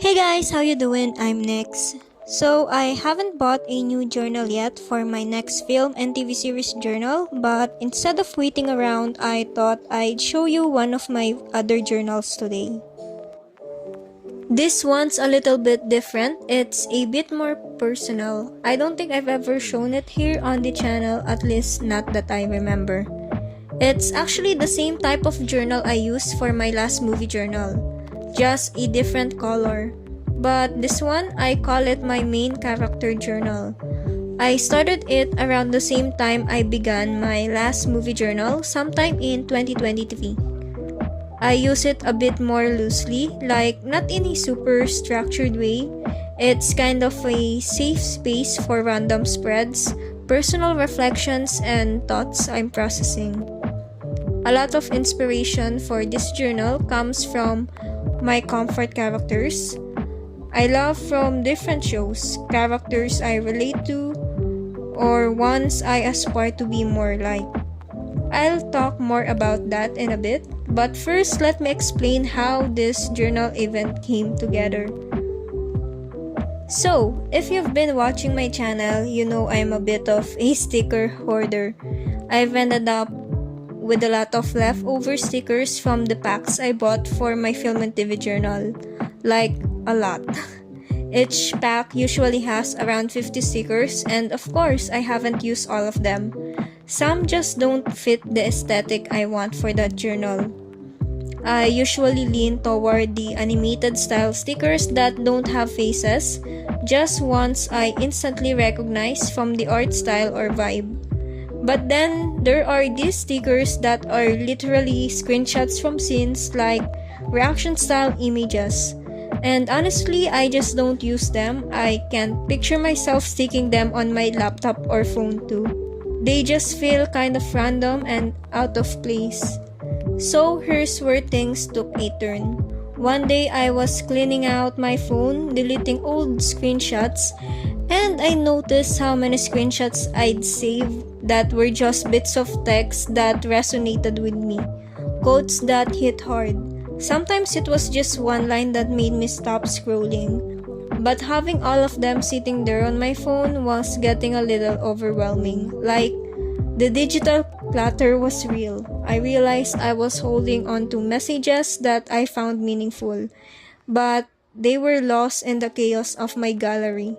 Hey guys, how you doing? I'm Nix. So, I haven't bought a new journal yet for my next film and TV series journal, but instead of waiting around, I thought I'd show you one of my other journals today. This one's a little bit different. It's a bit more personal. I don't think I've ever shown it here on the channel, at least not that I remember. It's actually the same type of journal I used for my last movie journal, just a different color. But this one, I call it my main character journal. I started it around the same time I began my last movie journal, sometime in 2023. I use it a bit more loosely, like not in a super structured way. It's kind of a safe space for random spreads, personal reflections, and thoughts I'm processing. A lot of inspiration for this journal comes from my comfort characters. I love from different shows, characters I relate to, or ones I aspire to be more like. I'll talk more about that in a bit, but first let me explain how this journal event came together. So, if you've been watching my channel, you know I'm a bit of a sticker hoarder. I've ended up with a lot of leftover stickers from the packs I bought for my film and TV journal. Like, a lot. Each pack usually has around 50 stickers, and of course, I haven't used all of them. Some just don't fit the aesthetic I want for that journal. I usually lean toward the animated style stickers that don't have faces, just ones I instantly recognize from the art style or vibe. But then, there are these stickers that are literally screenshots from scenes, like reaction style images. And honestly, I just don't use them. I can't picture myself sticking them on my laptop or phone too. They just feel kind of random and out of place. So here's where things took a turn. One day I was cleaning out my phone, deleting old screenshots, and I noticed how many screenshots I'd saved that were just bits of text that resonated with me, quotes that hit hard. Sometimes it was just one line that made me stop scrolling, but having all of them sitting there on my phone was getting a little overwhelming. Like, the digital clutter was real. I realized I was holding on to messages that I found meaningful, but they were lost in the chaos of my gallery.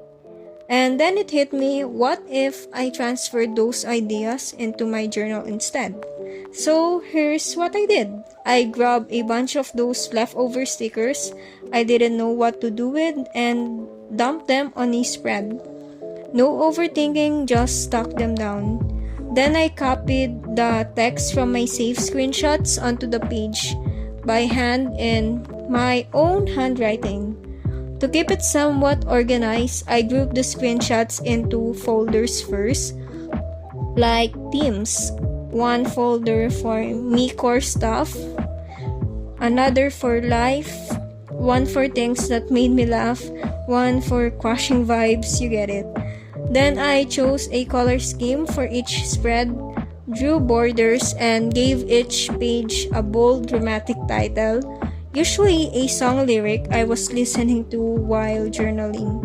And then it hit me, what if I transferred those ideas into my journal instead? So here's what I did. I grabbed a bunch of those leftover stickers I didn't know what to do with and dumped them on a spread. No overthinking, just stuck them down. Then I copied the text from my saved screenshots onto the page by hand in my own handwriting. To keep it somewhat organized, I grouped the screenshots into folders first, like themes. One folder for me core stuff, another for life, one for things that made me laugh, one for crushing vibes, you get it. Then I chose a color scheme for each spread, drew borders, and gave each page a bold dramatic title, usually a song lyric I was listening to while journaling.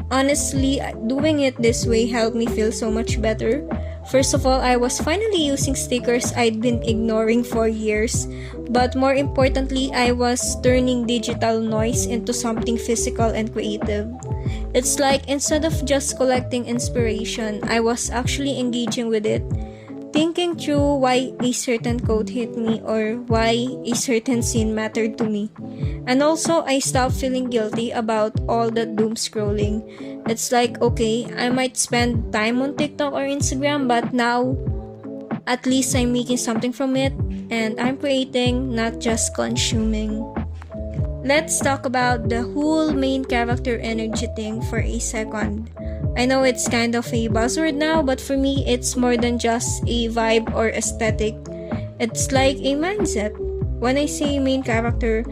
Honestly, doing it this way helped me feel so much better. First of all, I was finally using stickers I'd been ignoring for years, but more importantly, I was turning digital noise into something physical and creative. It's like instead of just collecting inspiration, I was actually engaging with it, thinking through why a certain quote hit me or why a certain scene mattered to me. And also, I stopped feeling guilty about all that doom scrolling. It's like, okay, I might spend time on TikTok or Instagram, but now at least I'm making something from it and I'm creating, not just consuming. Let's talk about the whole main character energy thing for a second. I know it's kind of a buzzword now, but for me, it's more than just a vibe or aesthetic. It's like a mindset. When I say main character,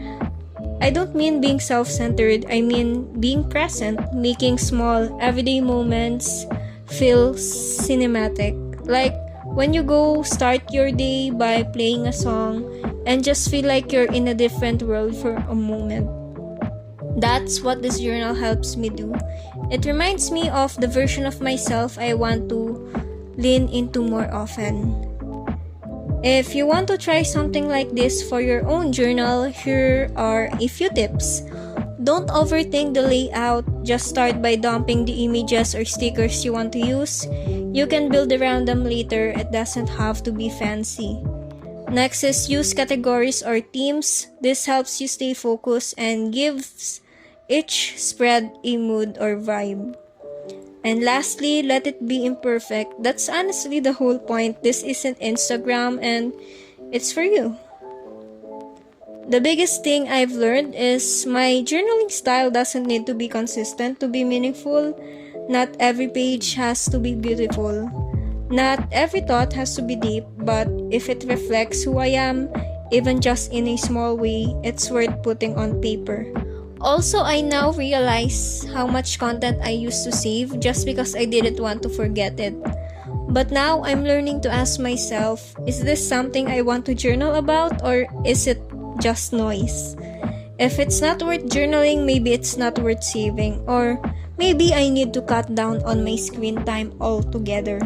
I don't mean being self-centered, I mean being present, making small, everyday moments feel cinematic. Like when you go start your day by playing a song and just feel like you're in a different world for a moment. That's what this journal helps me do. It reminds me of the version of myself I want to lean into more often. If you want to try something like this for your own journal, here are a few tips. Don't overthink the layout, just start by dumping the images or stickers you want to use. You can build around them later, it doesn't have to be fancy. Next is use categories or themes. This helps you stay focused and gives each spread a mood or vibe. And lastly, let it be imperfect. That's honestly the whole point. This isn't Instagram and it's for you. The biggest thing I've learned is my journaling style doesn't need to be consistent to be meaningful. Not every page has to be beautiful. Not every thought has to be deep, but if it reflects who I am, even just in a small way, it's worth putting on paper. Also, I now realize how much content I used to save just because I didn't want to forget it. But now I'm learning to ask myself, is this something I want to journal about or is it just noise? If it's not worth journaling, maybe it's not worth saving, or maybe I need to cut down on my screen time altogether.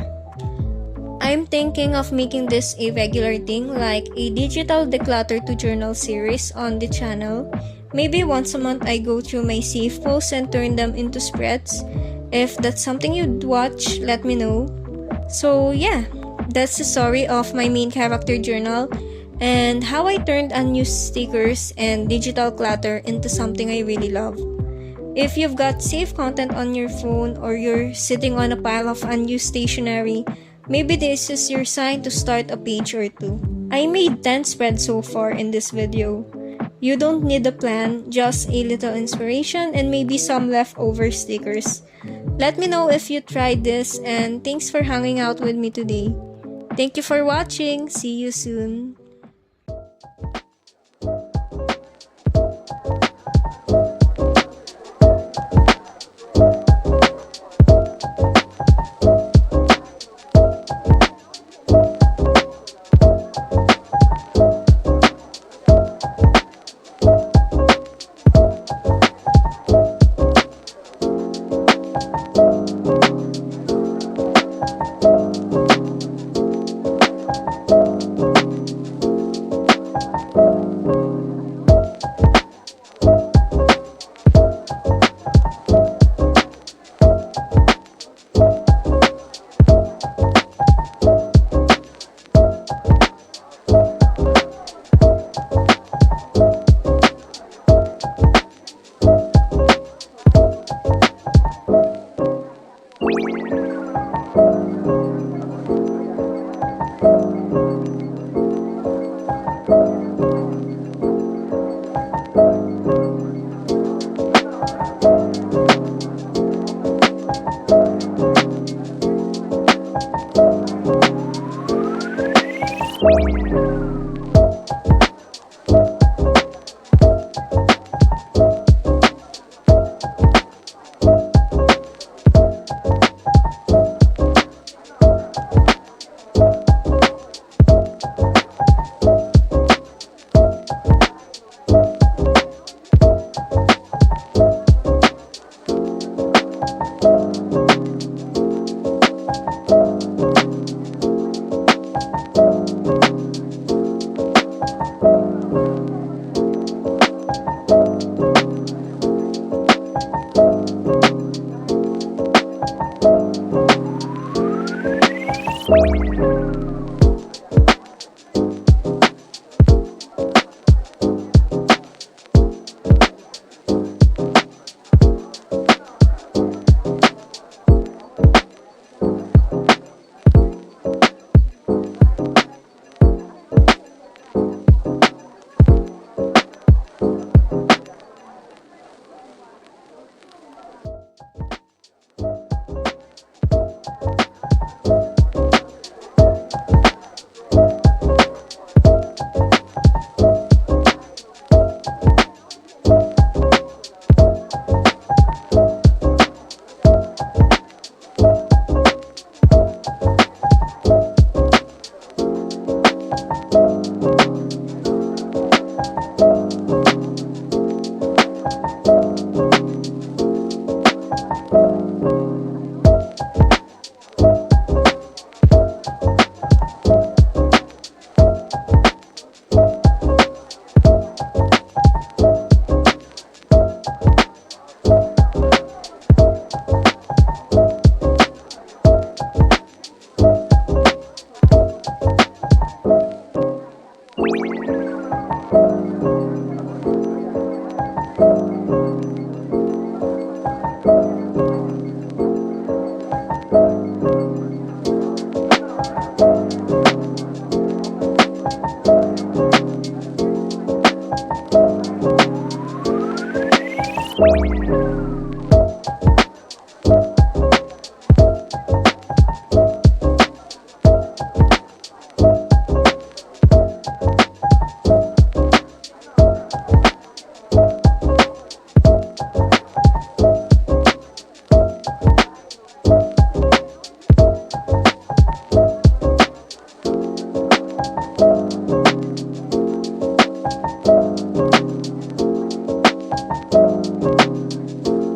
I'm thinking of making this a regular thing, like a digital declutter to journal series on the channel. Maybe once a month I go through my save posts and turn them into spreads. If that's something you'd watch, let me know. So yeah, that's the story of my main character journal and how I turned unused stickers and digital clutter into something I really love. If you've got saved content on your phone or you're sitting on a pile of unused stationery, maybe this is your sign to start a page or two. I made 10 spreads so far in this video. You don't need a plan, just a little inspiration and maybe some leftover stickers. Let me know if you tried this and thanks for hanging out with me today. Thank you for watching. See you soon.